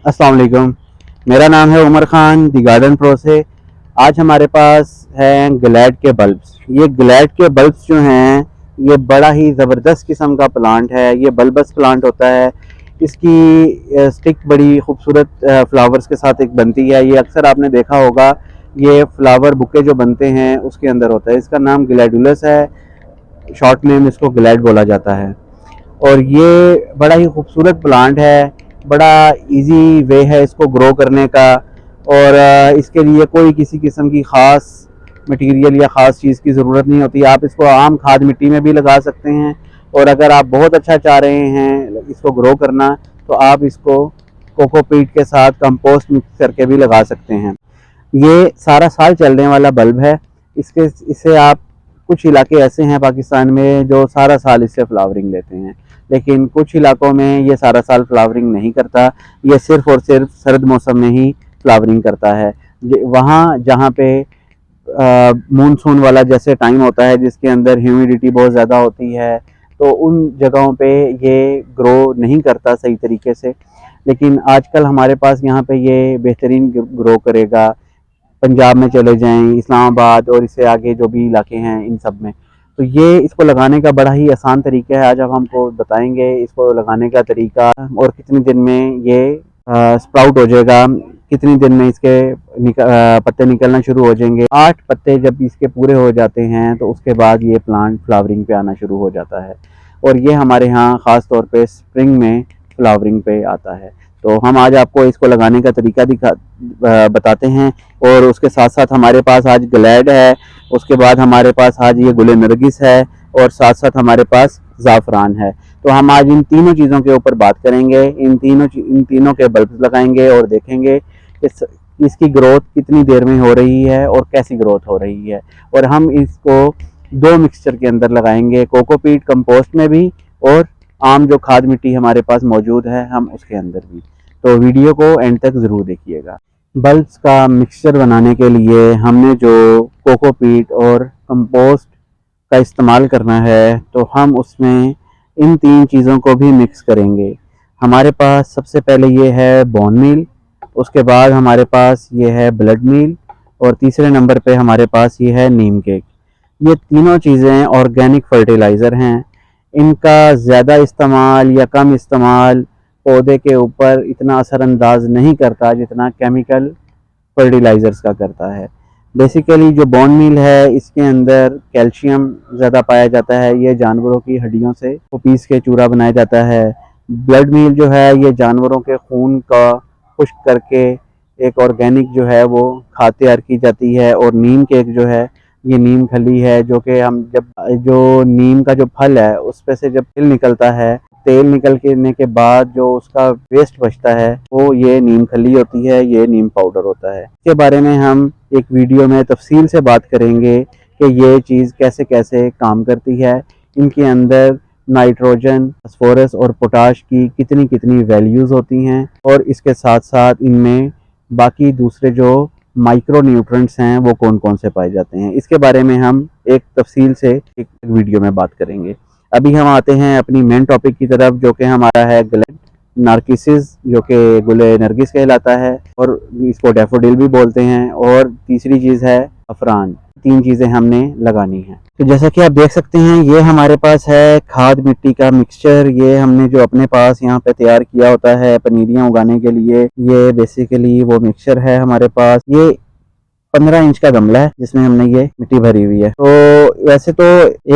अस्सलाम वालेकुम। मेरा नाम है उमर ख़ान दी गार्डन प्रो से। आज हमारे पास हैं ग्लैड के बल्ब्स। ये ग्लैड के बल्ब्स जो हैं ये बड़ा ही ज़बरदस्त किस्म का प्लांट है। ये बल्बस प्लांट होता है। इसकी स्टिक बड़ी खूबसूरत फ्लावर्स के साथ एक बनती है। ये अक्सर आपने देखा होगा, ये फ्लावर बुके जो बनते हैं उसके अंदर होता है। इसका नाम ग्लैडुलस है, शॉर्ट नेम इसको ग्लैड बोला जाता है। और ये बड़ा ही खूबसूरत प्लांट है। बड़ा इजी वे है इसको ग्रो करने का। और इसके लिए कोई किसी किस्म की ख़ास मटेरियल या ख़ास चीज़ की ज़रूरत नहीं होती। आप इसको आम खाद मिट्टी में भी लगा सकते हैं। और अगर आप बहुत अच्छा चाह रहे हैं इसको ग्रो करना, तो आप इसको कोकोपीट के साथ कंपोस्ट मिक्स करके भी लगा सकते हैं। ये सारा साल चलने वाला बल्ब है। इससे आप, कुछ इलाके ऐसे हैं पाकिस्तान में जो सारा साल इससे फ्लावरिंग लेते हैं, लेकिन कुछ इलाकों में ये सारा साल फ्लावरिंग नहीं करता। ये सिर्फ़ और सिर्फ सर्द मौसम में ही फ्लावरिंग करता है। वहाँ जहाँ पे मानसून वाला जैसे टाइम होता है जिसके अंदर ह्यूमिडिटी बहुत ज़्यादा होती है, तो उन जगहों पे ये ग्रो नहीं करता सही तरीके से। लेकिन आजकल हमारे पास यहाँ पे ये बेहतरीन ग्रो करेगा। पंजाब में चले जाएं, इस्लामाबाद और इससे आगे जो भी इलाके हैं इन सब में, तो ये इसको लगाने का बड़ा ही आसान तरीका है। आज आप हमको बताएंगे इसको लगाने का तरीका और कितने दिन में ये स्प्राउट हो जाएगा, कितनी दिन में इसके पत्ते निकलना शुरू हो जाएंगे। 8 पत्ते जब इसके पूरे हो जाते हैं तो उसके बाद ये प्लांट फ्लावरिंग पे आना शुरू हो जाता है। और ये हमारे यहाँ ख़ास तौर पे स्प्रिंग में फ्लावरिंग पे आता है। तो हम आज आपको इसको लगाने का तरीका बताते हैं। और उसके साथ साथ हमारे पास आज ग्लैड है, उसके बाद हमारे पास आज ये गुले नरगिस है, और साथ साथ हमारे पास ज़ाफ़रान है। तो हम आज इन तीनों चीज़ों के ऊपर बात करेंगे। इन तीनों के बल्ब लगाएंगे और देखेंगे कि इसकी ग्रोथ कितनी देर में हो रही है और कैसी ग्रोथ हो रही है। और हम इसको 2 मिक्सचर के अंदर लगाएंगे, कोकोपीट कंपोस्ट में भी और आम जो खाद मिट्टी हमारे पास मौजूद है हम उसके अंदर भी। तो वीडियो को एंड तक ज़रूर देखिएगा। बल्ब्स का मिक्सचर बनाने के लिए हमने जो कोकोपीट और कंपोस्ट का इस्तेमाल करना है, तो हम उसमें इन 3 चीज़ों को भी मिक्स करेंगे। हमारे पास सबसे पहले ये है बोन मील, उसके बाद हमारे पास ये है ब्लड मील, और तीसरे नंबर पे हमारे पास ये है नीम केक। ये तीनों चीज़ें ऑर्गेनिक फर्टिलाइज़र हैं। इनका ज़्यादा इस्तेमाल या कम इस्तेमाल पौधे के ऊपर इतना असरअंदाज नहीं करता जितना केमिकल फर्टिलाइज़र्स का करता है। बेसिकली जो बोन मील है इसके अंदर कैल्शियम ज़्यादा पाया जाता है। ये जानवरों की हड्डियों से वो पीस के चूरा बनाया जाता है। ब्लड मील जो है ये जानवरों के खून का खुश्क करके एक ऑर्गेनिक जो है वो खाद तैयार की जाती है। और नीम केक जो है ये नीम खली है, जो कि हम जब जो नीम का जो फल है उस पे से जब तेल निकलता है, तेल निकलने के बाद जो उसका वेस्ट बचता है वो ये नीम खली होती है, ये नीम पाउडर होता है। इसके बारे में हम एक वीडियो में तफसील से बात करेंगे कि ये चीज़ कैसे कैसे काम करती है। इनके अंदर नाइट्रोजन, फास्फोरस और पोटाश की कितनी कितनी वैल्यूज़ होती हैं, और इसके साथ साथ इनमें बाकी दूसरे जो माइक्रो न्यूट्रेंट्स हैं वो कौन कौन से पाए जाते हैं। इसके बारे में हम एक तफसील से एक वीडियो में बात करेंगे। अभी हम आते हैं अपनी मेन टॉपिक की तरफ, जो कि हमारा है ग्लैड नार्किसिस, जो कि गुले नरगिस कहलाता है और इसको डैफोडिल भी बोलते हैं। और तीसरी चीज़ है अफरान। 3 चीज़ें हमने लगानी है। तो जैसा कि आप देख सकते हैं ये हमारे पास है खाद मिट्टी का मिक्सचर। ये हमने जो अपने पास यहाँ पे तैयार किया होता है पनीरियाँ उगाने के लिए, ये बेसिकली वो मिक्सचर है हमारे पास। ये 15 इंच का गमला है जिसमें हमने ये मिट्टी भरी हुई है। तो वैसे तो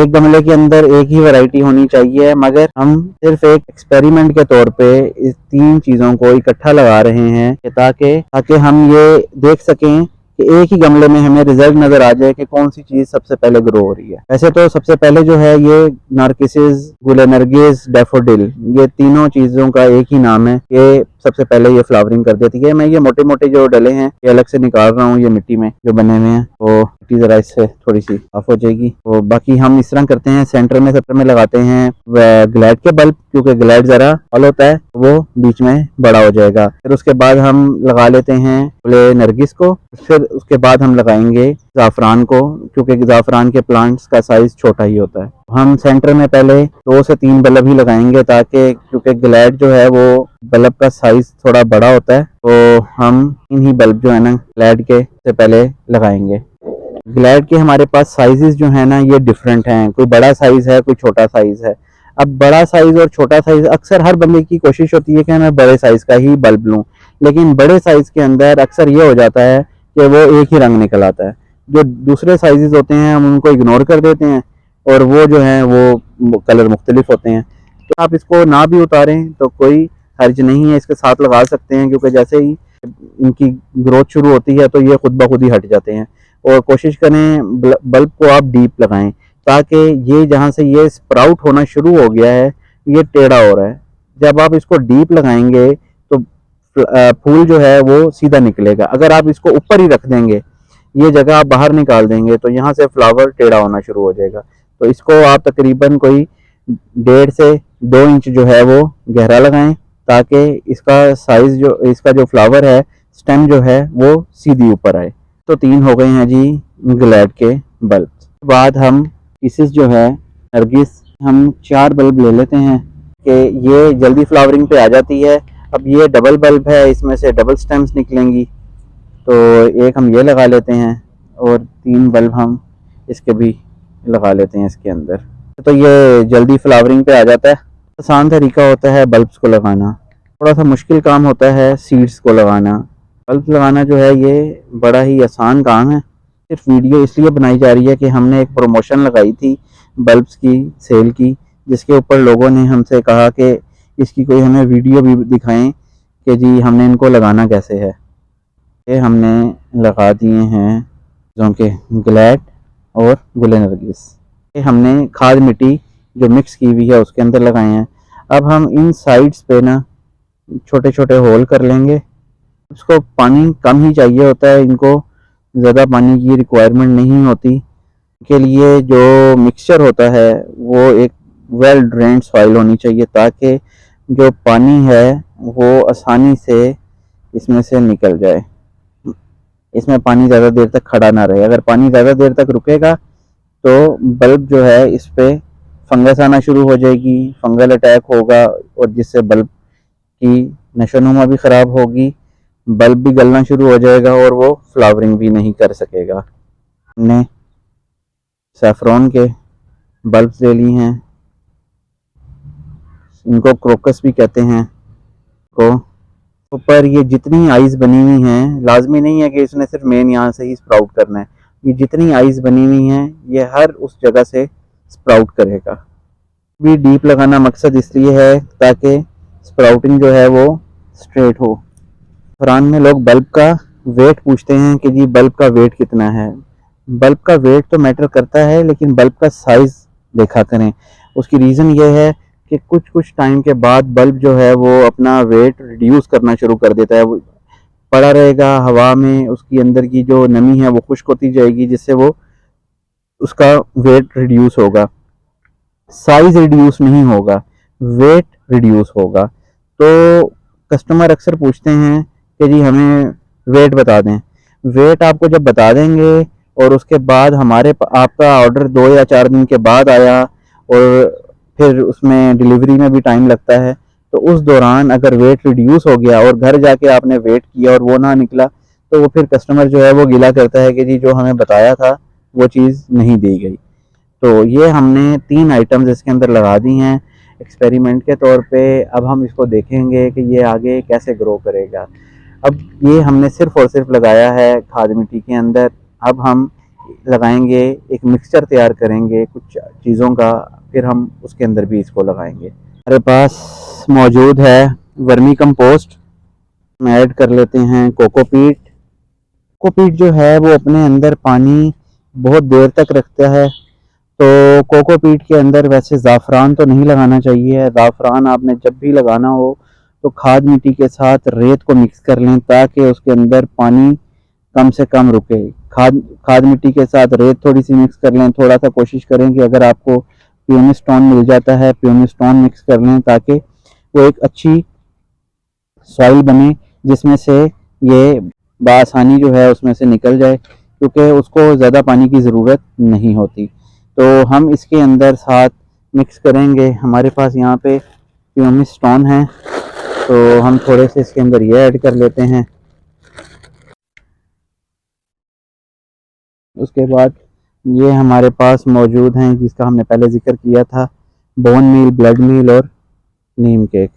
एक गमले के अंदर एक ही वैरायटी होनी चाहिए, मगर हम सिर्फ एक एक्सपेरिमेंट के तौर पे इस 3 चीज़ों को इकट्ठा लगा रहे हैं ताकि हम ये देख सकें कि एक ही गमले में हमें रिजल्ट नजर आ जाए कि कौन सी चीज सबसे पहले ग्रो हो रही है। वैसे तो सबसे पहले जो है ये नार्किसिस, गुले नरगिस, डैफोडिल, ये तीनों चीजों का एक ही नाम है। ये सबसे पहले ये फ्लावरिंग कर देती है। मैं ये मोटे मोटे जो डले हैं ये अलग से निकाल रहा हूँ, ये मिट्टी में जो बने हुए हैं, तो मिट्टी जरा इससे थोड़ी सी साफ हो जाएगी। तो बाकी हम इस तरह करते हैं, सेंटर में सबसे में लगाते हैं ग्लैड के बल्ब, क्योंकि ग्लैड जरा हॉल होता है वो बीच में बड़ा हो जाएगा। फिर उसके बाद हम लगा लेते हैं गुले नरगिस को। फिर उसके बाद हम लगाएंगे ज़ाफ़रान को, क्योंकि ज़ाफ़रान के प्लांट्स का साइज छोटा ही होता है। हम सेंटर में पहले 2 से 3 बल्ब ही लगाएंगे, ताकि क्योंकि ग्लैड जो है वो बल्ब का साइज थोड़ा बड़ा होता है, तो हम इन्हीं बल्ब जो है ना ग्लैड के से पहले लगाएंगे। ग्लैड के हमारे पास साइजेस जो है ना ये डिफरेंट हैं, कोई बड़ा साइज है, कोई छोटा साइज है। अब बड़ा साइज और छोटा साइज, अक्सर हर बंदे की कोशिश होती है कि मैं बड़े साइज का ही बल्ब लूं, लेकिन बड़े साइज के अंदर अक्सर ये हो जाता है कि वो एक ही रंग निकल आता है। जो दूसरे साइजेस होते हैं हम उनको इग्नोर कर देते हैं, और वो जो है वो कलर मुख्तलिफ होते हैं। तो आप इसको ना भी उतारें तो कोई हर्ज नहीं है, इसके साथ लगा सकते हैं, क्योंकि जैसे ही इनकी ग्रोथ शुरू होती है तो ये खुद ब खुद ही हट जाते हैं। और कोशिश करें बल्ब को आप डीप लगाएं, ताकि ये जहाँ से ये स्प्राउट होना शुरू हो गया है ये टेढ़ा हो रहा है। जब आप इसको डीप लगाएंगे तो फूल जो है वो सीधा निकलेगा। अगर आप इसको ऊपर ही रख देंगे, ये जगह आप बाहर निकाल देंगे, तो यहाँ से फ्लावर टेढ़ा होना शुरू हो जाएगा। तो इसको आप तकरीबन कोई 1.5 से 2 इंच जो है वो गहरा लगाएं, ताकि इसका जो फ्लावर है, स्टेम जो है वो सीधी ऊपर आए। तो 3 हो गए हैं जी ग्लैड के बल्ब। बाद हम पीसेस जो है नरगिस, हम 4 बल्ब ले लेते हैं कि ये जल्दी फ्लावरिंग पे आ जाती है। अब ये डबल बल्ब है, इसमें से डबल स्टेम्स निकलेंगी, तो एक हम ये लगा लेते हैं और 3 बल्ब हम इसके भी लगा लेते हैं इसके अंदर। तो ये जल्दी फ्लावरिंग पे आ जाता है। आसान तरीका होता है बल्ब्स को लगाना, थोड़ा सा मुश्किल काम होता है सीड्स को लगाना। बल्ब लगाना जो है ये बड़ा ही आसान काम है। सिर्फ वीडियो इसलिए बनाई जा रही है कि हमने एक प्रमोशन लगाई थी बल्ब्स की सेल की, जिसके ऊपर लोगों ने हमसे कहा कि इसकी कोई हमें वीडियो भी दिखाएं कि जी हमने इनको लगाना कैसे है। ये हमने लगा दिए हैं जो कि ग्लैड और गुल नरगिस। ये हमने खाद मिट्टी जो मिक्स की हुई है उसके अंदर लगाए हैं। अब हम इन साइड्स पे ना छोटे छोटे होल कर लेंगे। उसको पानी कम ही चाहिए होता है, इनको ज़्यादा पानी की रिक्वायरमेंट नहीं होती। के लिए जो मिक्सचर होता है वो एक वेल ड्रेन्ड सॉइल होनी चाहिए, ताकि जो पानी है वो आसानी से इसमें से निकल जाए, इसमें पानी ज़्यादा देर तक खड़ा ना रहे। अगर पानी ज़्यादा देर तक रुकेगा तो बल्ब जो है इस पे फंगस आना शुरू हो जाएगी, फंगल अटैक होगा, और जिससे बल्ब की नशोनुमा भी ख़राब होगी, बल्ब भी गलना शुरू हो जाएगा और वो फ्लावरिंग भी नहीं कर सकेगा। हमने सैफरॉन के बल्ब्स ले ली हैं, इनको क्रोकस भी कहते हैं। को ऊपर ये जितनी आइज़ बनी हुई हैं, लाजमी नहीं है कि इसने सिर्फ मेन यहाँ से ही स्प्राउट करना है। ये जितनी आइज़ बनी हुई हैं ये हर उस जगह से स्प्राउट करेगा। भी डीप लगाना मकसद इसलिए है ताकि स्प्राउटिंग जो है वो स्ट्रेट हो। कुरान में लोग बल्ब का वेट पूछते हैं कि जी बल्ब का वेट कितना है। बल्ब का वेट तो मैटर करता है, लेकिन बल्ब का साइज़ देखा करें। उसकी रीज़न ये है कि कुछ कुछ टाइम के बाद बल्ब जो है वो अपना वेट रिड्यूस करना शुरू कर देता है। वो पड़ा रहेगा हवा में, उसकी अंदर की जो नमी है वो खुश्क होती जाएगी, जिससे वो उसका वेट रिड्यूस होगा। साइज़ रिड्यूस नहीं होगा, वेट रिड्यूस होगा। तो कस्टमर अक्सर पूछते हैं कि जी हमें वेट बता दें। वेट आपको जब बता देंगे और उसके बाद आपका ऑर्डर 2 या 4 दिन के बाद आया, और फिर उसमें डिलीवरी में भी टाइम लगता है, तो उस दौरान अगर वेट रिड्यूस हो गया और घर जाके आपने वेट किया और वो ना निकला, तो वो फिर कस्टमर जो है वो गिला करता है कि जी जो हमें बताया था वो चीज़ नहीं दी गई। तो ये हमने 3 आइटम्स इसके अंदर लगा दी हैं एक्सपेरिमेंट के तौर पे। अब हम इसको देखेंगे कि ये आगे कैसे ग्रो करेगा। अब ये हमने सिर्फ और सिर्फ लगाया है खाद मिट्टी के अंदर। अब हम लगाएंगे, एक मिक्सचर तैयार करेंगे कुछ चीज़ों का, फिर हम उसके अंदर भी इसको लगाएंगे। हमारे पास मौजूद है वर्मी कंपोस्ट, हम ऐड कर लेते हैं कोकोपीट। कोकोपीट जो है वो अपने अंदर पानी बहुत देर तक रखता है, तो कोकोपीट के अंदर वैसे ज़ाफ़रान तो नहीं लगाना चाहिए। ज़ाफ़रान आपने जब भी लगाना हो तो खाद मिट्टी के साथ रेत को मिक्स कर लें, ताकि उसके अंदर पानी कम से कम रुके। खाद मिट्टी के साथ रेत थोड़ी सी मिक्स कर लें। थोड़ा सा कोशिश करें कि अगर आपको प्यूमिक स्टोन मिल जाता है, प्यूमिक स्टोन मिक्स कर लें, ताकि वो एक अच्छी सॉइल बने जिसमें से ये बआसानी जो है उसमें से निकल जाए, क्योंकि उसको ज़्यादा पानी की ज़रूरत नहीं होती। तो हम इसके अंदर साथ मिक्स करेंगे। हमारे पास यहाँ पे प्यूमिस स्टोन है, तो हम थोड़े से इसके अंदर ये ऐड कर लेते हैं। उसके बाद ये हमारे पास मौजूद हैं, जिसका हमने पहले जिक्र किया था, बोन मील, ब्लड मील और नीम केक।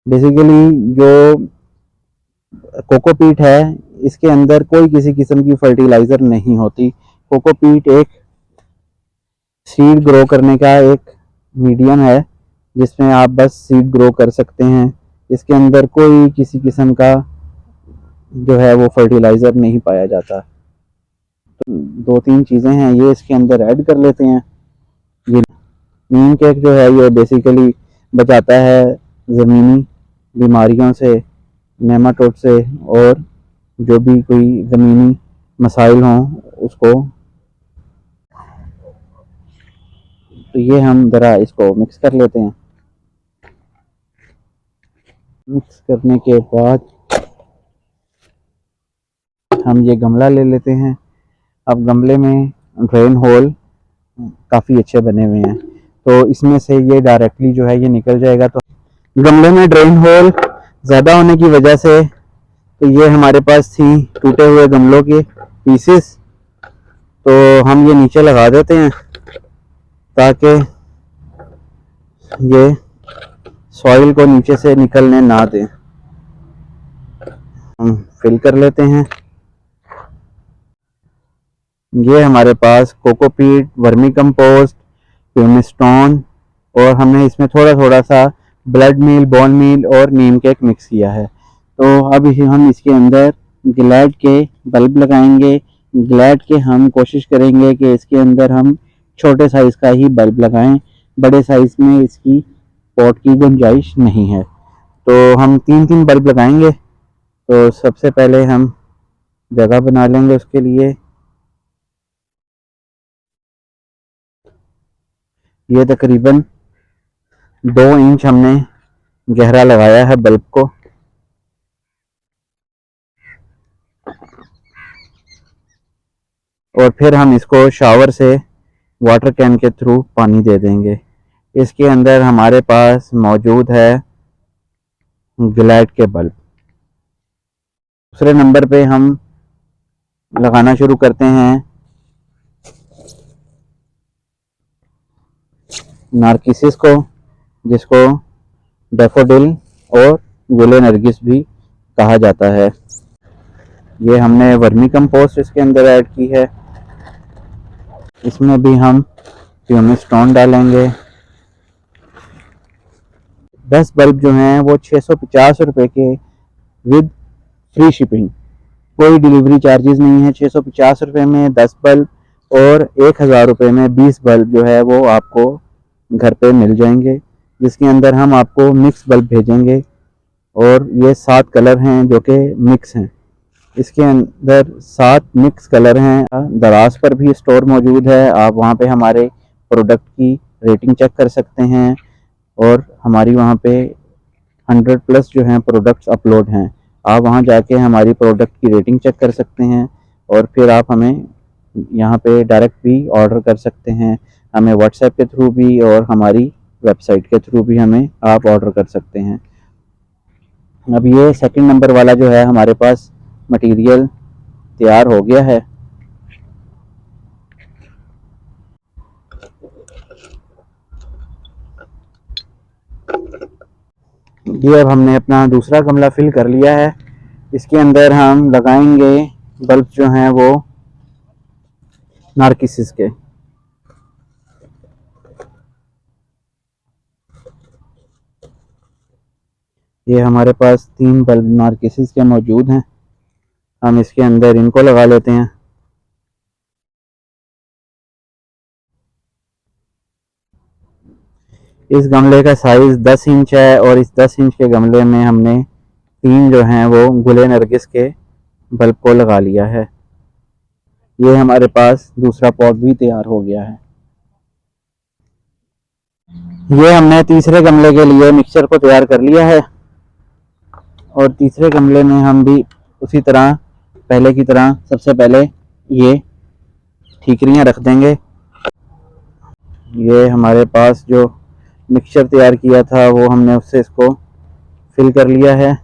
बेसिकली जो कोकोपीट है, इसके अंदर कोई किसी किस्म की फर्टिलाइज़र नहीं होती। कोकोपीट एक सीड ग्रो करने का एक मीडियम है, जिसमें आप बस सीड ग्रो कर सकते हैं। इसके अंदर कोई किसी किस्म का जो है वो फर्टिलाइज़र नहीं पाया जाता। तो 2-3 चीज़ें हैं, ये इसके अंदर ऐड कर लेते हैं। ये नीम केक जो है ये बेसिकली बचाता है ज़मीनी बीमारियों से, नेमाटोड से, और जो भी कोई ज़मीनी मसाइल हों उसको। तो ये हम ज़रा इसको मिक्स कर लेते हैं। मिक्स करने के बाद हम ये गमला ले लेते हैं। अब गमले में ड्रेन होल काफ़ी अच्छे बने हुए हैं, तो इसमें से ये डायरेक्टली जो है ये निकल जाएगा। तो गमले में ड्रेन होल ज़्यादा होने की वजह से, तो ये हमारे पास थी टूटे हुए गमलों के पीसेस, तो हम ये नीचे लगा देते हैं ताकि ये सॉइल को नीचे से निकलने ना दें। हम फिल कर लेते हैं। ये हमारे पास cocopeat, vermicompost, pumice stone, और हमने इसमें थोड़ा थोड़ा सा ब्लड मील, बोन मील और नीम केक मिक्स किया है। तो अब हम इसके अंदर ग्लैड के बल्ब लगाएंगे। ग्लैड के हम कोशिश करेंगे कि इसके अंदर हम छोटे साइज़ का ही बल्ब लगाएं, बड़े साइज़ में इसकी पॉट की गुंजाइश नहीं है। तो हम 3-3 बल्ब लगाएंगे। तो सबसे पहले हम जगह बना लेंगे उसके लिए। ये तकरीबन 2 इंच हमने गहरा लगाया है बल्ब को। और फिर हम इसको शावर से वाटर कैन के थ्रू पानी दे देंगे। इसके अंदर हमारे पास मौजूद है ग्लैड के बल्ब। दूसरे नंबर पे हम लगाना शुरू करते हैं नार्किसिस को, जिसको डैफोडिल और गुले नरगिस भी कहा जाता है। ये हमने वर्मी कंपोस्ट इसके अंदर ऐड की है। इसमें भी हम प्यूमिस स्टोन डालेंगे। 10 बल्ब जो हैं वो 650 रुपये के विद फ्री शिपिंग, कोई डिलीवरी चार्जेस नहीं है। 650 रुपये में 10 बल्ब और 1000 रुपये में 20 बल्ब जो है वो आपको घर पे मिल जाएंगे, जिसके अंदर हम आपको मिक्स बल्ब भेजेंगे। और ये 7 कलर हैं जो कि मिक्स हैं। इसके अंदर 7 मिक्स कलर हैं। दराज पर भी स्टोर मौजूद है, आप वहाँ पे हमारे प्रोडक्ट की रेटिंग चेक कर सकते हैं, और हमारी वहाँ पे 100+ जो हैं प्रोडक्ट्स अपलोड हैं। आप वहाँ जाके हमारी प्रोडक्ट की रेटिंग चेक कर सकते हैं, और फिर आप हमें यहाँ पे डायरेक्ट भी ऑर्डर कर सकते हैं। हमें व्हाट्सएप के थ्रू भी और हमारी वेबसाइट के थ्रू भी हमें आप ऑर्डर कर सकते हैं। अब ये सेकंड नंबर वाला जो है हमारे पास मटेरियल तैयार हो गया है। ये अब हमने अपना दूसरा गमला फिल कर लिया है। इसके अंदर हम लगाएंगे बल्ब जो हैं वो नार्किसिस के। ये हमारे पास 3 बल्ब नार्किसिस के मौजूद हैं। हम इसके अंदर इनको लगा लेते हैं। इस गमले का साइज़ 10 इंच है, और इस 10 इंच के गमले में हमने 3 जो हैं वो गुले नरगिस के बल्ब को लगा लिया है। ये हमारे पास दूसरा पॉट भी तैयार हो गया है। ये हमने तीसरे गमले के लिए मिक्सचर को तैयार कर लिया है, और तीसरे गमले में हम भी उसी तरह पहले की तरह सबसे पहले ये ठीकरियाँ रख देंगे। ये हमारे पास जो मिक्सचर तैयार किया था वो हमने उससे इसको फिल कर लिया है।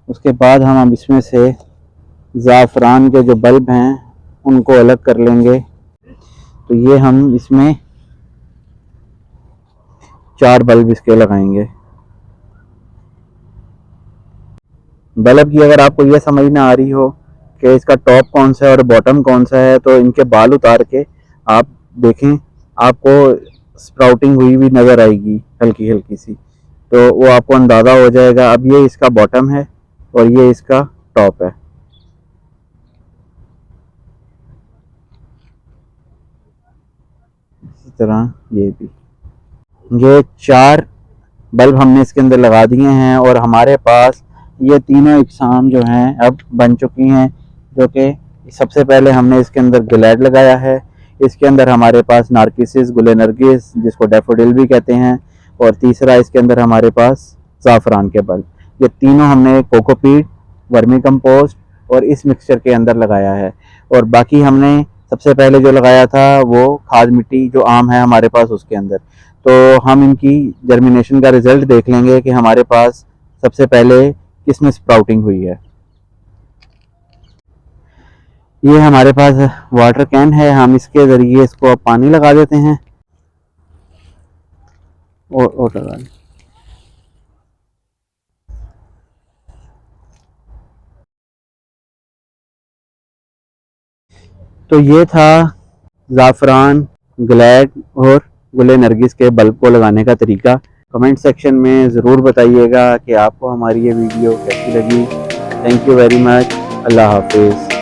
उसके बाद हम अब इसमें से ज़ाफ़रान के जो बल्ब हैं उनको अलग कर लेंगे। तो ये हम इसमें 4 बल्ब इसके लगाएंगे। बल्ब की अगर आपको ये समझ ना आ रही हो कि इसका टॉप कौन सा है और बॉटम कौन सा है, तो इनके बाल उतार के आप देखें, आपको स्प्राउटिंग हुई हुई नज़र आएगी हल्की हल्की सी, तो वो आपको अंदाज़ा हो जाएगा। अब ये इसका बॉटम है और ये इसका टॉप है। इसी तरह ये भी, ये 4 बल्ब हमने इसके अंदर लगा दिए हैं और हमारे पास ये तीनों इकसाम जो हैं अब बन चुकी हैं। जो कि सबसे पहले हमने इसके अंदर ग्लैड लगाया है। इसके अंदर हमारे पास नार्किसिस, गुल नरगिस जिसको डैफोडिल भी कहते हैं, और तीसरा इसके अंदर हमारे पास ज़ाफ़रान के बल्ब। ये तीनों हमने कोकोपीट, वर्मी कंपोस्ट और इस मिक्सचर के अंदर लगाया है। और बाकी हमने सबसे पहले जो लगाया था वो खाद मिट्टी जो आम है हमारे पास उसके अंदर। तो हम इनकी जर्मिनेशन का रिज़ल्ट देख लेंगे कि हमारे पास सबसे पहले किस में स्प्राउटिंग हुई है। ये हमारे पास वाटर कैन है, हम इसके ज़रिए इसको अब पानी लगा देते हैं और लगा दें। तो ये था ज़ाफ़रान, ग्लैड और गुल नरगिस के बल्ब को लगाने का तरीका। कमेंट सेक्शन में ज़रूर बताइएगा कि आपको हमारी ये वीडियो कैसी लगी। Thank you very much. अल्लाह हाफिज़।